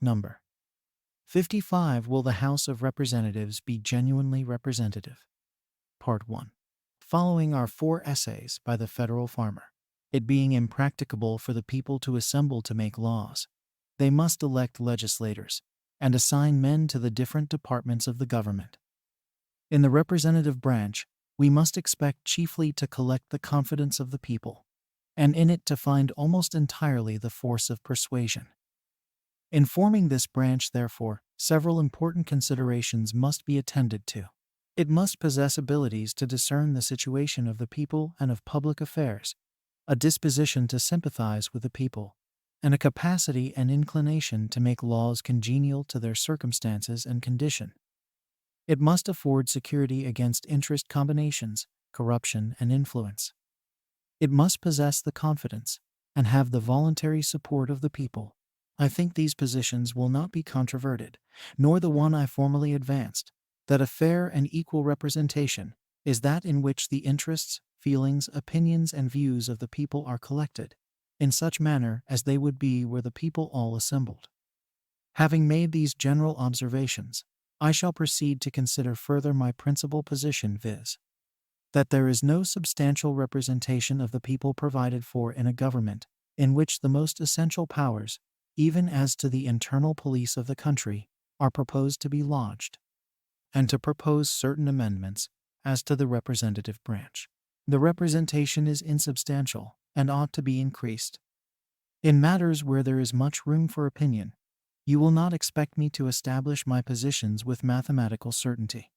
Number 55. Will the House of Representatives be genuinely representative? Part 1. Following are 4 essays by the federal farmer. It being impracticable for the people to assemble to make laws, they must elect legislators and assign men to the different departments of the government. In the representative branch, we must expect chiefly to collect the confidence of the people, and in it to find almost entirely the force of persuasion. In forming this branch, therefore, several important considerations must be attended to. It must possess abilities to discern the situation of the people and of public affairs, a disposition to sympathize with the people, and a capacity and inclination to make laws congenial to their circumstances and condition. It must afford security against interest combinations, corruption, and influence. It must possess the confidence and have the voluntary support of the people. I think these positions will not be controverted, nor the one I formerly advanced, that a fair and equal representation is that in which the interests, feelings, opinions, and views of the people are collected, in such manner as they would be were the people all assembled. Having made these general observations, I shall proceed to consider further my principal position, viz. That there is no substantial representation of the people provided for in a government in which the most essential powers, even as to the internal police of the country, are proposed to be lodged, and to propose certain amendments as to the representative branch. The representation is insubstantial and ought to be increased. In matters where there is much room for opinion, you will not expect me to establish my positions with mathematical certainty.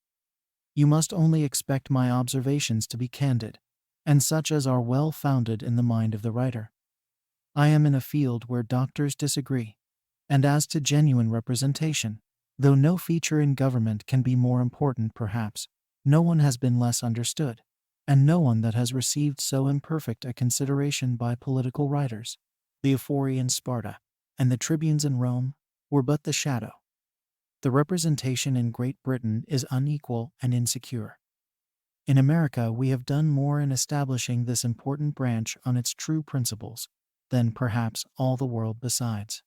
You must only expect my observations to be candid, and such as are well founded in the mind of the writer. I am in a field where doctors disagree, and as to genuine representation, though no feature in government can be more important perhaps, no one has been less understood, and no one that has received so imperfect a consideration by political writers. The Ephori in Sparta, and the tribunes in Rome, were but the shadow. The representation in Great Britain is unequal and insecure. In America we have done more in establishing this important branch on its true principles than perhaps all the world besides.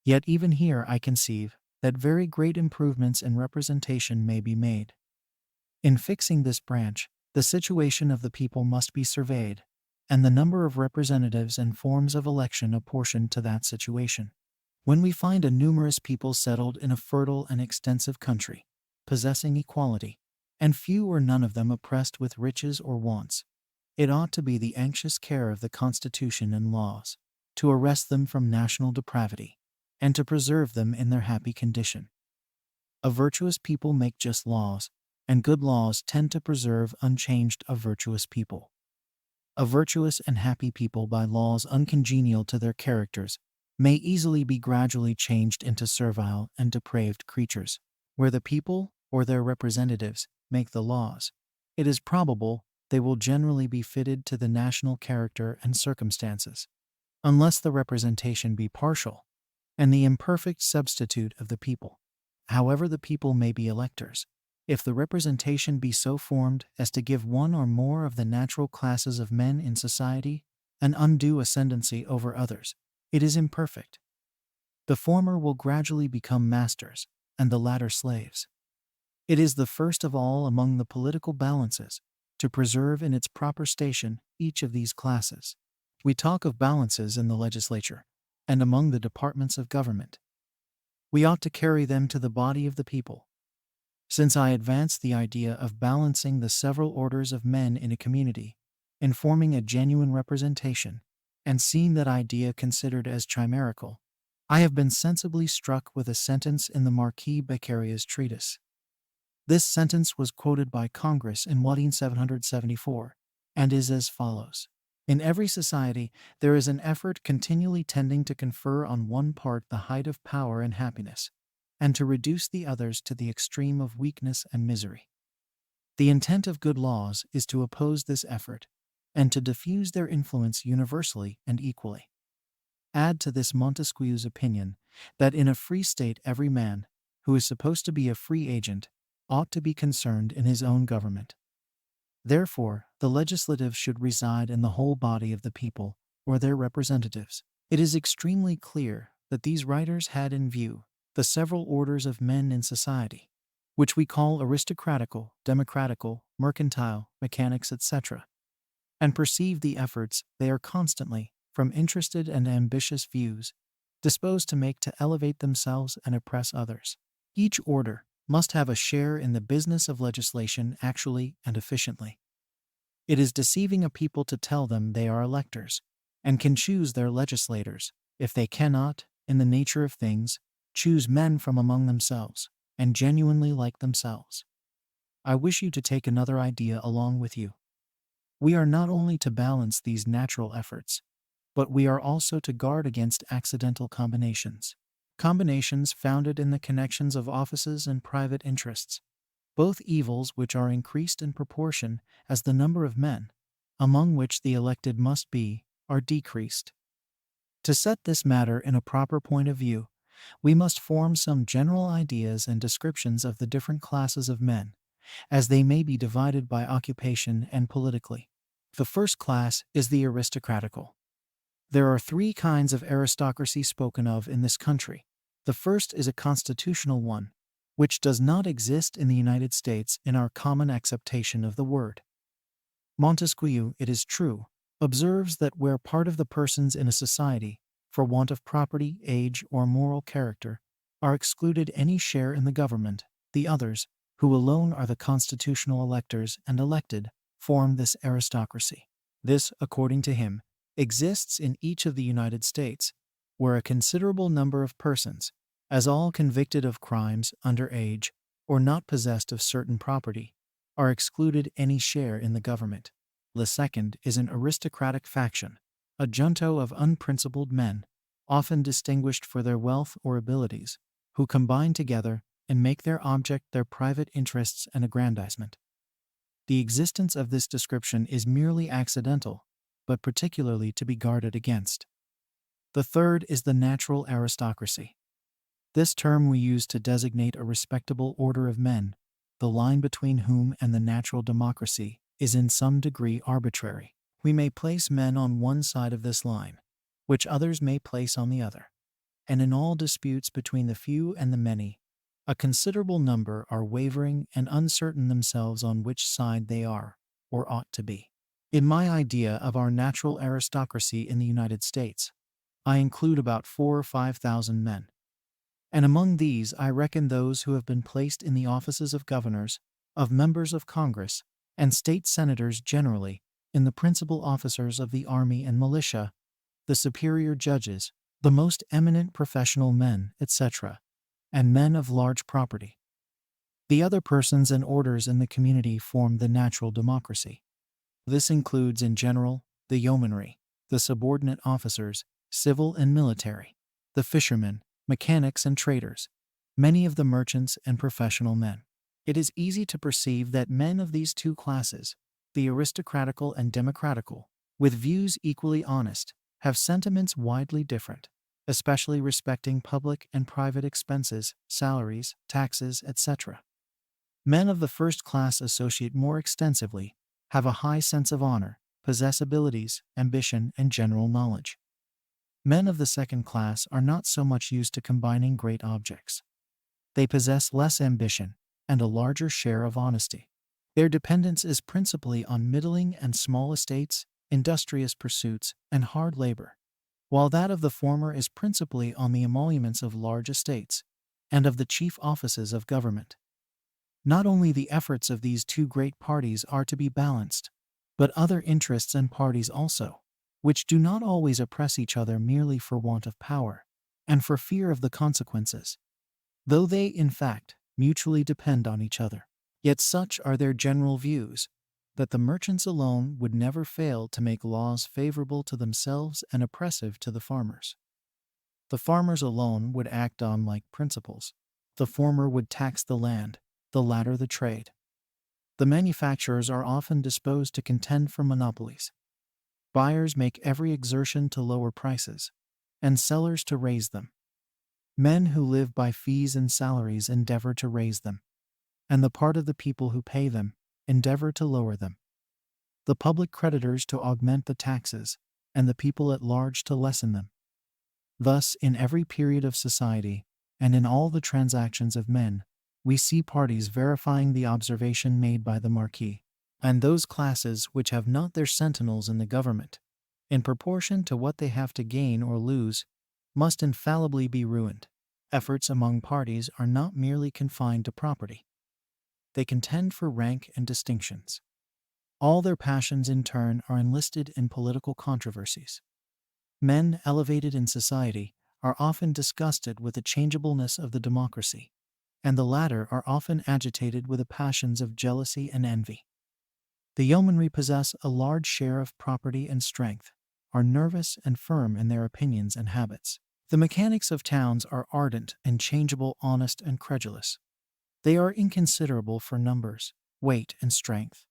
Yet even here I conceive that very great improvements in representation may be made. In fixing this branch, the situation of the people must be surveyed, and the number of representatives and forms of election apportioned to that situation. When we find a numerous people settled in a fertile and extensive country, possessing equality, and few or none of them oppressed with riches or wants, it ought to be the anxious care of the Constitution and laws to arrest them from national depravity, and to preserve them in their happy condition. A virtuous people make just laws, and good laws tend to preserve unchanged a virtuous people. A virtuous and happy people by laws uncongenial to their characters may easily be gradually changed into servile and depraved creatures. Where the people, or their representatives, make the laws, it is probable they will generally be fitted to the national character and circumstances, unless the representation be partial, and the imperfect substitute of the people. However the people may be electors, if the representation be so formed as to give one or more of the natural classes of men in society an undue ascendancy over others, it is imperfect. The former will gradually become masters, and the latter slaves. It is the first of all among the political balances to preserve in its proper station each of these classes. We talk of balances in the legislature, and among the departments of government. We ought to carry them to the body of the people. Since I advance the idea of balancing the several orders of men in a community, in forming a genuine representation, and seeing that idea considered as chimerical, I have been sensibly struck with a sentence in the Marquis Beccaриa's treatise. This sentence was quoted by Congress in 1774, and is as follows. In every society, there is an effort continually tending to confer on one part the height of power and happiness, and to reduce the others to the extreme of weakness and misery. The intent of good laws is to oppose this effort, and to diffuse their influence universally and equally. Add to this Montesquieu's opinion that in a free state every man, who is supposed to be a free agent, ought to be concerned in his own government. Therefore, the legislative should reside in the whole body of the people, or their representatives. It is extremely clear that these writers had in view the several orders of men in society, which we call aristocratical, democratical, mercantile, mechanics, etc., and perceive the efforts they are constantly, from interested and ambitious views, disposed to make to elevate themselves and oppress others. Each order must have a share in the business of legislation actually and efficiently. It is deceiving a people to tell them they are electors, and can choose their legislators, if they cannot, in the nature of things, choose men from among themselves, and genuinely like themselves. I wish you to take another idea along with you. We are not only to balance these natural efforts, but we are also to guard against accidental combinations. Combinations founded in the connections of offices and private interests, both evils which are increased in proportion as the number of men, among which the elected must be, are decreased. To set this matter in a proper point of view, we must form some general ideas and descriptions of the different classes of men, as they may be divided by occupation and politically. The first class is the aristocratical. There are three kinds of aristocracy spoken of in this country. The first is a constitutional one, which does not exist in the United States in our common acceptation of the word. Montesquieu, it is true, observes that where part of the persons in a society, for want of property, age, or moral character, are excluded any share in the government, the others, who alone are the constitutional electors and elected, form this aristocracy. This, according to him, exists in each of the United States, where a considerable number of persons, as all convicted of crimes under age or not possessed of certain property, are excluded any share in the government. The second is an aristocratic faction, a junto of unprincipled men, often distinguished for their wealth or abilities, who combine together and make their object their private interests and aggrandizement. The existence of this description is merely accidental, but particularly to be guarded against. The third is the natural aristocracy. This term we use to designate a respectable order of men, the line between whom and the natural democracy is in some degree arbitrary. We may place men on one side of this line, which others may place on the other, and in all disputes between the few and the many, a considerable number are wavering and uncertain themselves on which side they are, or ought to be. In my idea of our natural aristocracy in the United States, I include about 4,000 or 5,000 men. And among these I reckon those who have been placed in the offices of governors, of members of Congress, and state senators generally, in the principal officers of the army and militia, the superior judges, the most eminent professional men, etc., and men of large property. The other persons and orders in the community form the natural democracy. This includes in general the yeomanry, the subordinate officers, civil and military, the fishermen, mechanics and traders, many of the merchants and professional men. It is easy to perceive that men of these two classes, the aristocratical and democratical, with views equally honest, have sentiments widely different, especially respecting public and private expenses, salaries, taxes, etc. Men of the first class associate more extensively, have a high sense of honor, possess abilities, ambition, and general knowledge. Men of the second class are not so much used to combining great objects. They possess less ambition and a larger share of honesty. Their dependence is principally on middling and small estates, industrious pursuits, and hard labor, while that of the former is principally on the emoluments of large estates and of the chief offices of government. Not only the efforts of these two great parties are to be balanced, but other interests and parties also, which do not always oppress each other merely for want of power, and for fear of the consequences, though they, in fact, mutually depend on each other. Yet such are their general views, that the merchants alone would never fail to make laws favorable to themselves and oppressive to the farmers. The farmers alone would act on like principles. The former would tax the land, the latter the trade. The manufacturers are often disposed to contend for monopolies. Buyers make every exertion to lower prices, and sellers to raise them. Men who live by fees and salaries endeavor to raise them, and the part of the people who pay them endeavor to lower them. The public creditors to augment the taxes, and the people at large to lessen them. Thus, in every period of society, and in all the transactions of men, we see parties verifying the observation made by the Marquis, and those classes which have not their sentinels in the government, in proportion to what they have to gain or lose, must infallibly be ruined. Efforts among parties are not merely confined to property. They contend for rank and distinctions. All their passions in turn are enlisted in political controversies. Men elevated in society are often disgusted with the changeableness of the democracy, and the latter are often agitated with the passions of jealousy and envy. The yeomanry possess a large share of property and strength, are nervous and firm in their opinions and habits. The mechanics of towns are ardent and changeable, honest and credulous. They are inconsiderable for numbers, weight, and strength,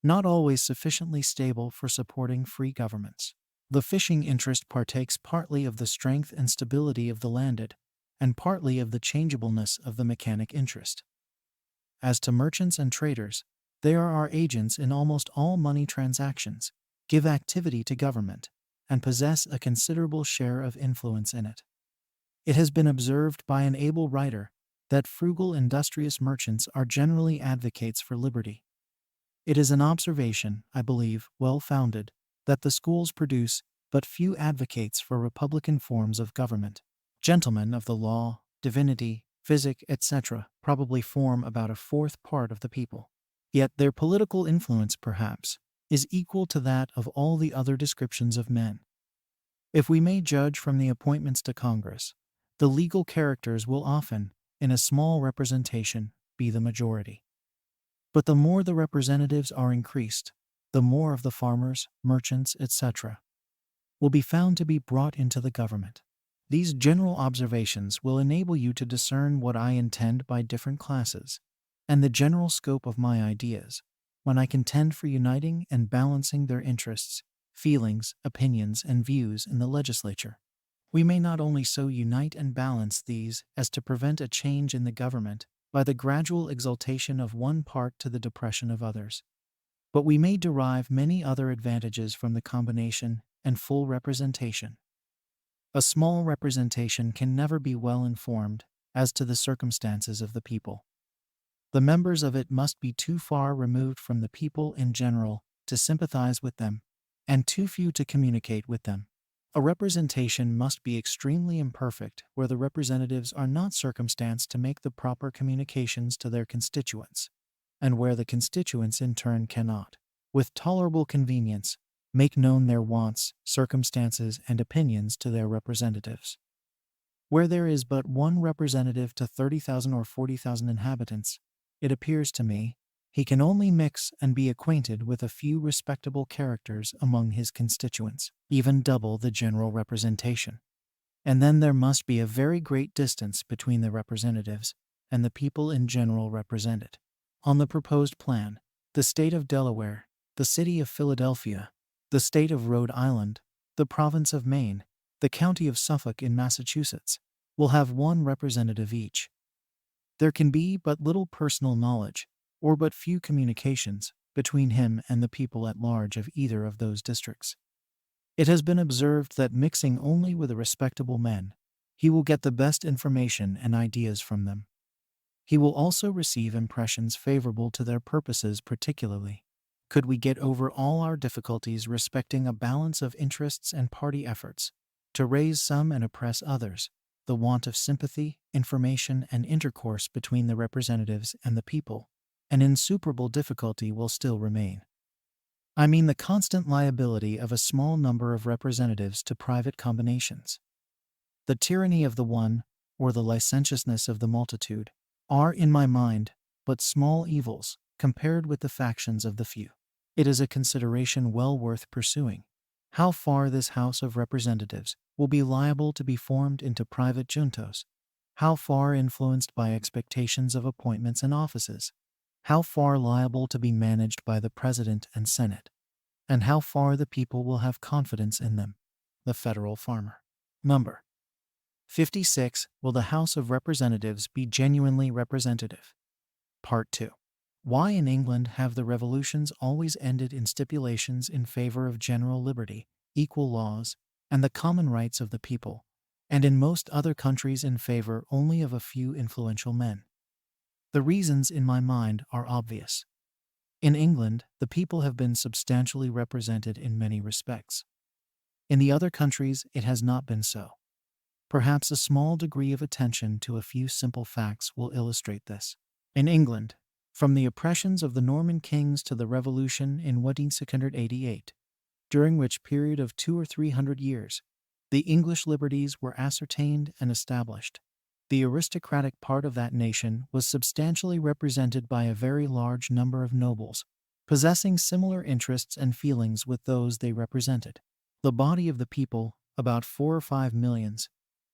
not always sufficiently stable for supporting free governments. The fishing interest partakes partly of the strength and stability of the landed, and partly of the changeableness of the mechanic interest. As to merchants and traders, they are our agents in almost all money transactions, give activity to government, and possess a considerable share of influence in it. It has been observed by an able writer that frugal, industrious merchants are generally advocates for liberty. It is an observation, I believe, well founded, that the schools produce but few advocates for republican forms of government. Gentlemen of the law, divinity, physic, etc., probably form about a fourth part of the people. Yet their political influence, perhaps, is equal to that of all the other descriptions of men. If we may judge from the appointments to Congress, the legal characters will often, in a small representation, be the majority. But the more the representatives are increased, the more of the farmers, merchants, etc., will be found to be brought into the government. These general observations will enable you to discern what I intend by different classes, and the general scope of my ideas, when I contend for uniting and balancing their interests, feelings, opinions, and views in the legislature. We may not only so unite and balance these as to prevent a change in the government by the gradual exaltation of one part to the depression of others, but we may derive many other advantages from the combination and full representation. A small representation can never be well informed as to the circumstances of the people. The members of it must be too far removed from the people in general to sympathize with them, and too few to communicate with them. A representation must be extremely imperfect where the representatives are not circumstanced to make the proper communications to their constituents, and where the constituents in turn cannot, with tolerable convenience, make known their wants, circumstances, and opinions to their representatives. Where there is but one representative to 30,000 or 40,000 inhabitants, it appears to me, he can only mix and be acquainted with a few respectable characters among his constituents, even double the general representation. And then there must be a very great distance between the representatives and the people in general represented. On the proposed plan, the state of Delaware, the city of Philadelphia, the state of Rhode Island, the province of Maine, the county of Suffolk in Massachusetts, will have one representative each. There can be but little personal knowledge, or but few communications, between him and the people at large of either of those districts. It has been observed that mixing only with respectable men, he will get the best information and ideas from them. He will also receive impressions favorable to their purposes, particularly could we get over all our difficulties respecting a balance of interests and party efforts, to raise some and oppress others, the want of sympathy, information, and intercourse between the representatives and the people, an insuperable difficulty will still remain. I mean the constant liability of a small number of representatives to private combinations. The tyranny of the one, or the licentiousness of the multitude, are, in my mind, but small evils compared with the factions of the few. It is a consideration well worth pursuing, how far this House of Representatives will be liable to be formed into private juntos, how far influenced by expectations of appointments and offices, how far liable to be managed by the President and Senate, and how far the people will have confidence in them. The Federal Farmer. Number 56. Will the House of Representatives be genuinely representative? Part 2. Why in England have the revolutions always ended in stipulations in favor of general liberty, equal laws, and the common rights of the people, and in most other countries in favor only of a few influential men. The reasons, in my mind, are obvious. In England, the people have been substantially represented in many respects. In the other countries, it has not been so. Perhaps a small degree of attention to a few simple facts will illustrate this. In England, from the oppressions of the Norman kings to the Revolution in 1688, during which period of 200 or 300 years, the English liberties were ascertained and established. The aristocratic part of that nation was substantially represented by a very large number of nobles, possessing similar interests and feelings with those they represented. The body of the people, about 4 or 5 millions,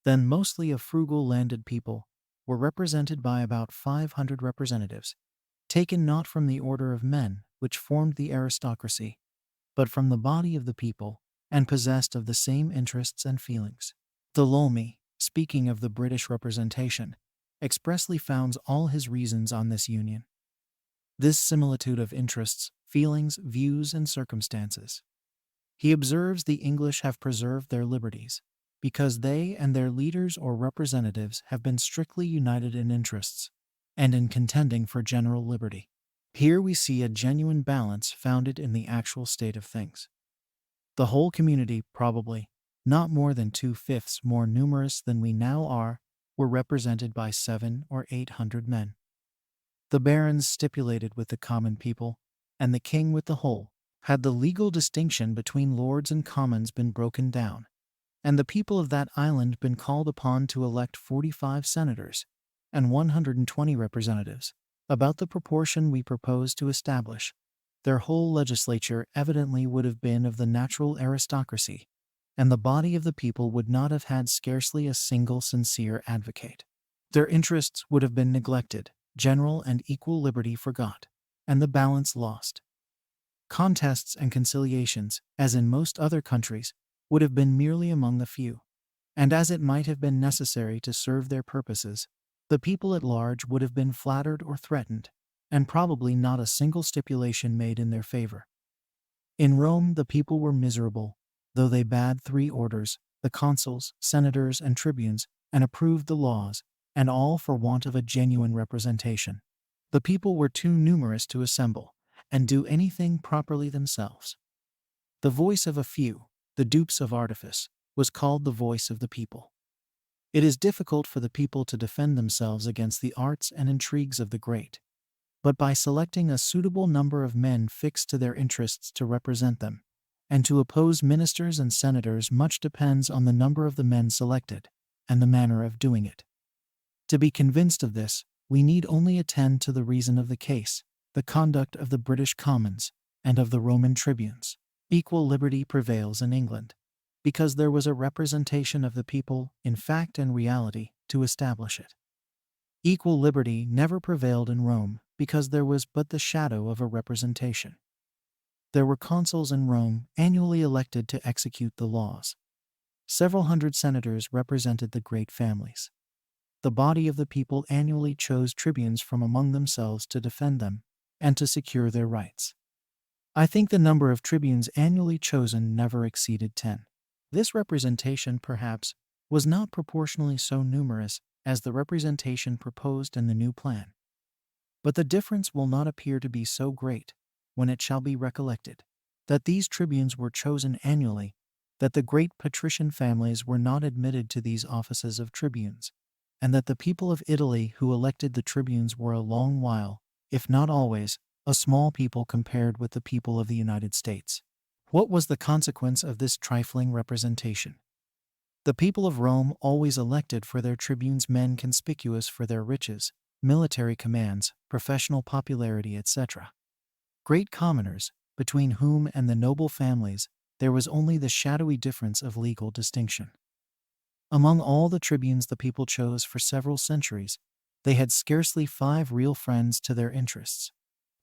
then mostly a frugal landed people, were represented by about 500 representatives, taken not from the order of men, which formed the aristocracy, but from the body of the people, and possessed of the same interests and feelings. TheLawBooks, speaking of the British representation, expressly founds all his reasons on this union. This similitude of interests, feelings, views, and circumstances. He observes the English have preserved their liberties, because they and their leaders or representatives have been strictly united in interests, and in contending for general liberty. Here we see a genuine balance founded in the actual state of things. The whole community, probably, not more than 2/5 more numerous than we now are, were represented by 700 or 800 men. The barons stipulated with the common people, and the king with the whole. Had the legal distinction between lords and commons been broken down, and the people of that island been called upon to elect 45 senators and 120 representatives, about the proportion we propose to establish, their whole legislature evidently would have been of the natural aristocracy, and the body of the people would not have had scarcely a single sincere advocate. Their interests would have been neglected, general and equal liberty forgot, and the balance lost. Contests and conciliations, as in most other countries, would have been merely among the few, and as it might have been necessary to serve their purposes, the people at large would have been flattered or threatened, and probably not a single stipulation made in their favor. In Rome the people were miserable, though they bade 3 orders, the consuls, senators, and tribunes, and approved the laws, and all for want of a genuine representation. The people were too numerous to assemble, and do anything properly themselves. The voice of a few, the dupes of artifice, was called the voice of the people. It is difficult for the people to defend themselves against the arts and intrigues of the great, but by selecting a suitable number of men fixed to their interests to represent them, and to oppose ministers and senators, much depends on the number of the men selected, and the manner of doing it. To be convinced of this, we need only attend to the reason of the case, the conduct of the British Commons, and of the Roman tribunes. Equal liberty prevails in England, because there was a representation of the people, in fact and reality, to establish it. Equal liberty never prevailed in Rome, because there was but the shadow of a representation. There were consuls in Rome, annually elected to execute the laws. Several hundred senators represented the great families. The body of the people annually chose tribunes from among themselves to defend them, and to secure their rights. I think the number of tribunes annually chosen never exceeded 10. This representation, perhaps, was not proportionally so numerous as the representation proposed in the new plan. But the difference will not appear to be so great, when it shall be recollected, that these tribunes were chosen annually, that the great patrician families were not admitted to these offices of tribunes, and that the people of Italy who elected the tribunes were a long while, if not always, a small people compared with the people of the United States. What was the consequence of this trifling representation? The people of Rome always elected for their tribunes men conspicuous for their riches, military commands, professional popularity, etc. Great commoners, between whom and the noble families there was only the shadowy difference of legal distinction. Among all the tribunes the people chose for several centuries, they had scarcely 5 real friends to their interests.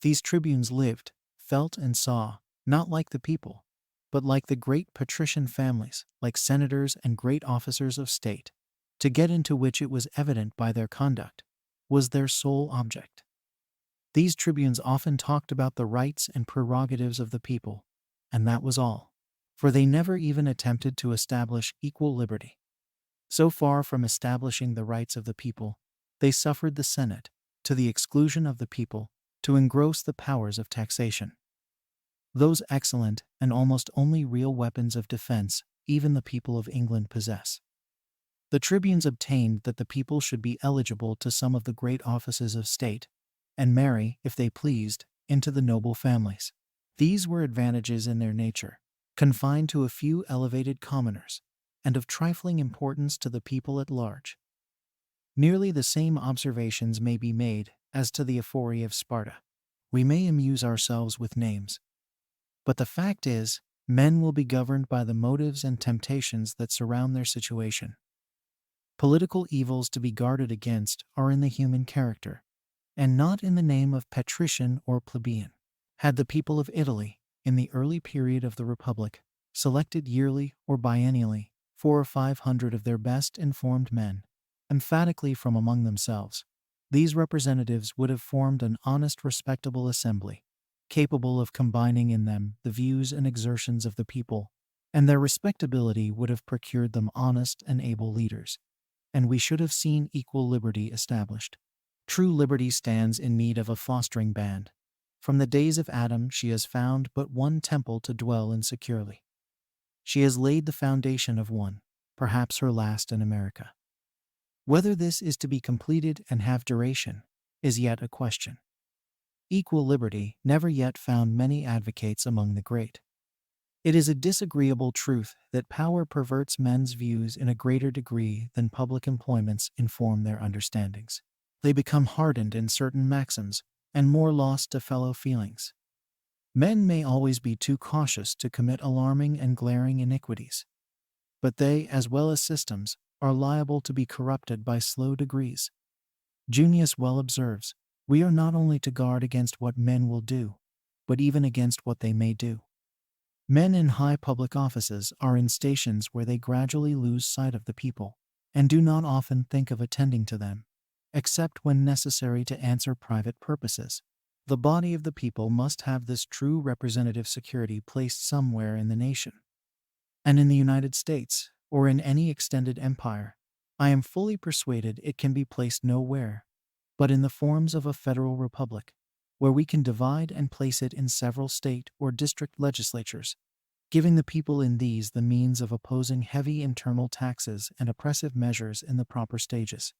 These tribunes lived, felt, and saw, not like the people, but like the great patrician families, like senators and great officers of state, to get into which it was evident by their conduct, was their sole object. These tribunes often talked about the rights and prerogatives of the people, and that was all, for they never even attempted to establish equal liberty. So far from establishing the rights of the people, they suffered the Senate, to the exclusion of the people, to engross the powers of taxation. Those excellent and almost only real weapons of defense even the people of England possess. The tribunes obtained that the people should be eligible to some of the great offices of state, and marry, if they pleased, into the noble families. These were advantages in their nature, confined to a few elevated commoners, and of trifling importance to the people at large. Nearly the same observations may be made as to the ephori of Sparta. We may amuse ourselves with names, but the fact is, men will be governed by the motives and temptations that surround their situation. Political evils to be guarded against are in the human character, and not in the name of patrician or plebeian. Had the people of Italy, in the early period of the Republic, selected yearly or biennially 400 or 500 of their best informed men, emphatically from among themselves, these representatives would have formed an honest, respectable assembly, capable of combining in them the views and exertions of the people, and their respectability would have procured them honest and able leaders, and we should have seen equal liberty established. True liberty stands in need of a fostering band. From the days of Adam she has found but one temple to dwell in securely. She has laid the foundation of one, perhaps her last in America. Whether this is to be completed and have duration is yet a question. Equal liberty never yet found many advocates among the great. It is a disagreeable truth that power perverts men's views in a greater degree than public employments inform their understandings. They become hardened in certain maxims and more lost to fellow feelings. Men may always be too cautious to commit alarming and glaring iniquities, but they, as well as systems, are liable to be corrupted by slow degrees. Junius well observes, we are not only to guard against what men will do, but even against what they may do. Men in high public offices are in stations where they gradually lose sight of the people, and do not often think of attending to them, except when necessary to answer private purposes. The body of the people must have this true representative security placed somewhere in the nation. And in the United States, or in any extended empire, I am fully persuaded it can be placed nowhere but in the forms of a federal republic, where we can divide and place it in several state or district legislatures, giving the people in these the means of opposing heavy internal taxes and oppressive measures in the proper stages.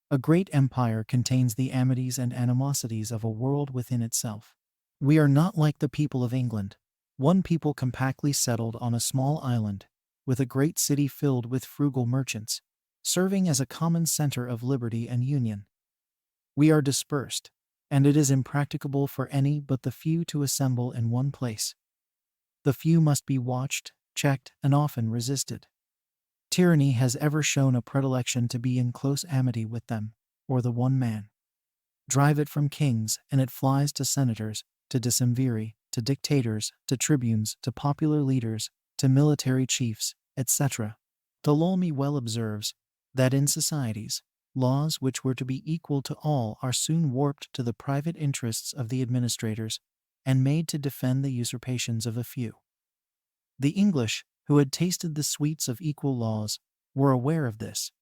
A great empire contains the amities and animosities of a world within itself. We are not like the people of England, one people compactly settled on a small island, with a great city filled with frugal merchants, serving as a common center of liberty and union. We are dispersed, and it is impracticable for any but the few to assemble in one place. The few must be watched, checked, and often resisted. Tyranny has ever shown a predilection to be in close amity with them, or the one man. Drive it from kings, and it flies to senators, to decemviri, to dictators, to tribunes, to popular leaders, to military chiefs, etc. TheLawBooks well observes that in societies, laws which were to be equal to all are soon warped to the private interests of the administrators and made to defend the usurpations of a few. The English, who had tasted the sweets of equal laws, were aware of this,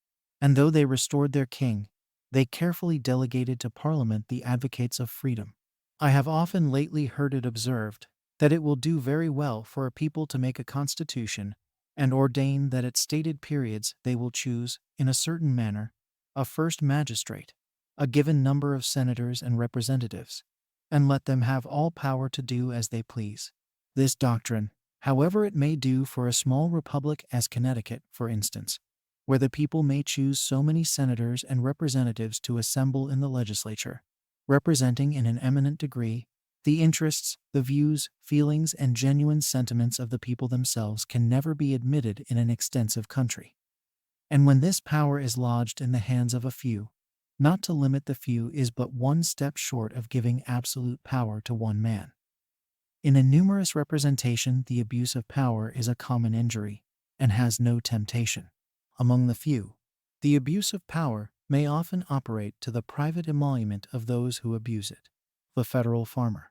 and though they restored their king, they carefully delegated to Parliament the advocates of freedom. I have often lately heard it observed that it will do very well for a people to make a constitution and ordain that at stated periods they will choose, in a certain manner, a first magistrate, a given number of senators and representatives, and let them have all power to do as they please. This doctrine, however it may do for a small republic as Connecticut, for instance, where the people may choose so many senators and representatives to assemble in the legislature, representing in an eminent degree the interests, the views, feelings, and genuine sentiments of the people themselves, can never be admitted in an extensive country. And when this power is lodged in the hands of a few, not to limit the few is but one step short of giving absolute power to one man. In a numerous representation, the abuse of power is a common injury, and has no temptation. Among the few, the abuse of power may often operate to the private emolument of those who abuse it. The Federal Farmer.